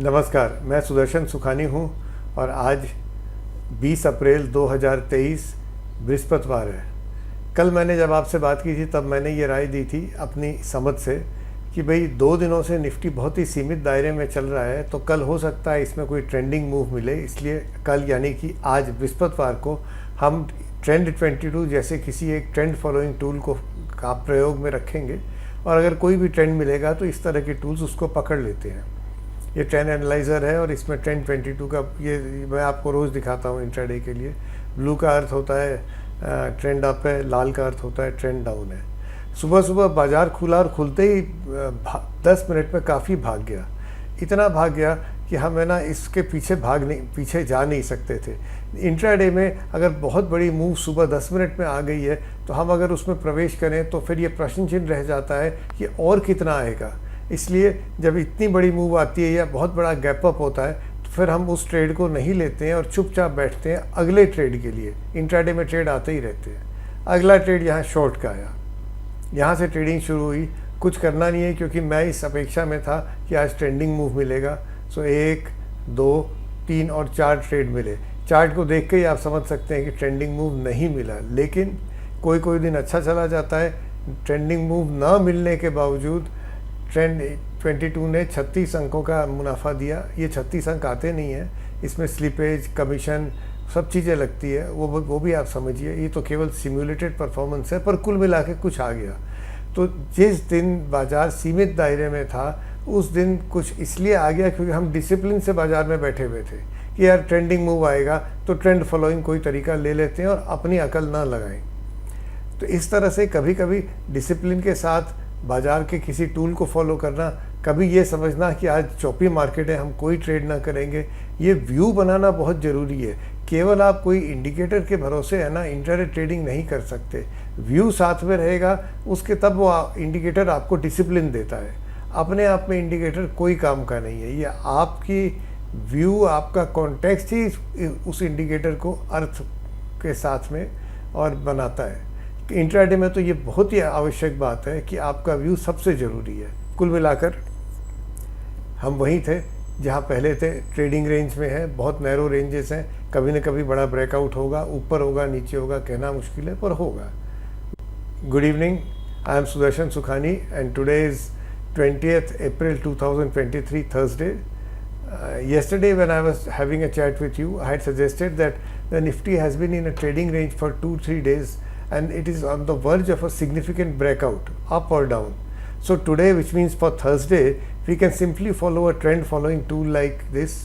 नमस्कार, मैं सुदर्शन सुखानी हूँ और आज 20 अप्रैल 2023 बृहस्पतिवार है। कल मैंने जब आपसे बात की थी तब मैंने ये राय दी थी अपनी समझ से कि भाई 2 दिनों से निफ्टी बहुत ही सीमित दायरे में चल रहा है, तो कल हो सकता है इसमें कोई ट्रेंडिंग मूव मिले। इसलिए कल यानी कि आज बृहस्पतिवार को हम ट्रेंड 22 जैसे किसी एक ट्रेंड फॉलोइंग टूल को का प्रयोग में रखेंगे और अगर कोई भी ट्रेंड मिलेगा तो इस तरह के टूल्स उसको पकड़ लेते हैं। ये ट्रेंड एनालाइज़र है और इसमें ट्रेंड 22 का ये मैं आपको रोज़ दिखाता हूँ इंट्राडे के लिए। ब्लू का अर्थ होता है ट्रेंड अप है, लाल का अर्थ होता है ट्रेंड डाउन है। सुबह सुबह बाज़ार खुला और खुलते ही 10 मिनट में काफ़ी भाग गया, इतना भाग गया कि हम है ना इसके पीछे जा नहीं सकते थे। इंट्राडे में अगर बहुत बड़ी मूव सुबह 10 मिनट में आ गई है तो हम अगर उसमें प्रवेश करें तो फिर ये प्रश्न चिन्ह रह जाता है कि और कितना आएगा। इसलिए जब इतनी बड़ी मूव आती है या बहुत बड़ा गैप अप होता है तो फिर हम उस ट्रेड को नहीं लेते हैं और चुपचाप बैठते हैं अगले ट्रेड के लिए। इंट्राडे में ट्रेड आते ही रहते हैं। अगला ट्रेड यहाँ शॉर्ट का आया, यहाँ से ट्रेडिंग शुरू हुई। कुछ करना नहीं है क्योंकि मैं इस अपेक्षा में था कि आज ट्रेंडिंग मूव मिलेगा। सो 1, 2, 3 और 4 ट्रेड मिले। चार्ट को देख के ही आप समझ सकते हैं कि ट्रेंडिंग मूव नहीं मिला, लेकिन कोई दिन अच्छा चला जाता है। ट्रेंडिंग मूव ना मिलने के बावजूद ट्रेंड 22 ने 36 अंकों का मुनाफा दिया। ये 36 अंक आते नहीं हैं, इसमें स्लिपेज, कमीशन सब चीज़ें लगती है, वो भी आप समझिए। ये तो केवल सिम्युलेटेड परफॉर्मेंस है, पर कुल मिला के कुछ आ गया। तो जिस दिन बाज़ार सीमित दायरे में था उस दिन कुछ इसलिए आ गया क्योंकि हम डिसिप्लिन से बाज़ार में बैठे हुए थे कि यार ट्रेंडिंग मूव आएगा तो ट्रेंड फॉलोइंग कोई तरीका ले लेते हैं और अपनी अकल ना लगाएं। तो इस तरह से कभी कभी डिसिप्लिन के साथ बाज़ार के किसी टूल को फॉलो करना, कभी ये समझना कि आज चौपी मार्केट है हम कोई ट्रेड ना करेंगे, ये व्यू बनाना बहुत ज़रूरी है। केवल आप कोई इंडिकेटर के भरोसे है ना इंट्राडे ट्रेडिंग नहीं कर सकते। व्यू साथ में रहेगा उसके, तब वो इंडिकेटर आपको डिसिप्लिन देता है। अपने आप में इंडिकेटर कोई काम का नहीं है, ये आपकी व्यू, आपका कॉन्टेक्स्ट ही उस इंडिकेटर को अर्थ के साथ में और बनाता है। इंट्राडे में तो ये बहुत ही आवश्यक बात है कि आपका व्यू सबसे ज़रूरी है। कुल मिलाकर हम वहीं थे जहाँ पहले थे, ट्रेडिंग रेंज में है, बहुत नैरो रेंजेस हैं। कभी न कभी बड़ा ब्रेकआउट होगा, ऊपर होगा नीचे होगा, कहना मुश्किल है पर होगा। Good evening, I am Sudarshan Sukhani and today is 20th April 2023 Thursday. Yesterday when I was having a chat with you, I had suggested that the Nifty has been in a trading range for 2-3 days and it is on the verge of a significant breakout, up or down. So today, which means for Thursday, we can simply follow a trend following tool like this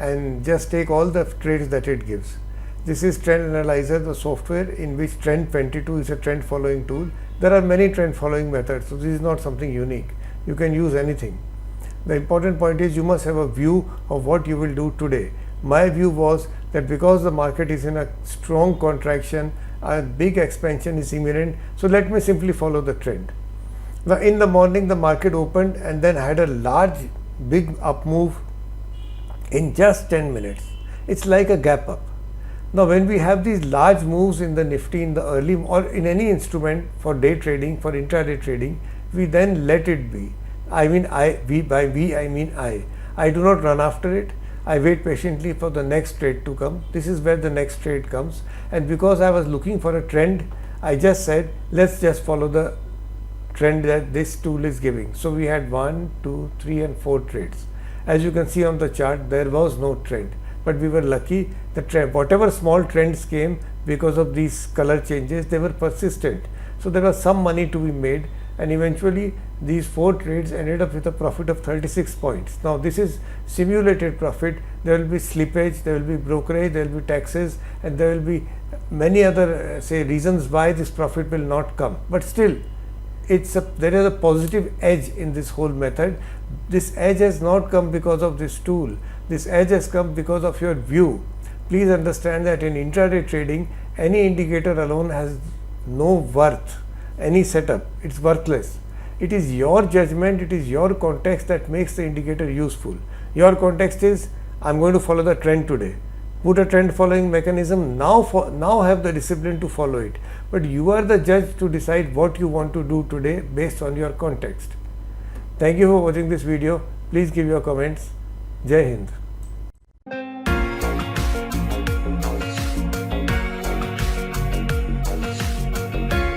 and just take all the trades that it gives. This is Trend Analyzer, the software in which Trend 22 is a trend following tool. There are many trend following methods, so this is not something unique. You can use anything. The important point is you must have a view of what you will do today. My view was that because the market is in a strong contraction, a big expansion is imminent, so let me simply follow the trend. Now in the morning the market opened and then had a large big up move in just 10 minutes. It's like a gap up. Now when we have these large moves in the Nifty in the early or in any instrument for day trading, for intraday trading, we then let it be. I mean I mean I do not run after it. I wait patiently for the next trade to come. This is where the next trade comes, and because I was looking for a trend, I just said let's just follow the trend that this tool is giving. So we had 1, 2, 3 and 4 trades. As you can see on the chart, there was no trend, but we were lucky. The trend, whatever small trends came because of these color changes, they were persistent. So there was some money to be made, and eventually these 4 trades ended up with a profit of 36 points. Now this is simulated profit. There will be slippage, there will be brokerage, there will be taxes, and there will be many other say reasons why this profit will not come, but still there is a positive edge in this whole method. This edge has not come because of this tool. This edge has come because of your view. Please understand that in intraday trading, any indicator alone has no worth, any setup, it's worthless. It is your judgment, it is your context that makes the indicator useful. Your context is, I'm going to follow the trend today. Put a trend following mechanism, now have the discipline to follow it. But you are the judge to decide what you want to do today based on your context. Thank you for watching this video. Please give your comments. जय हिंद।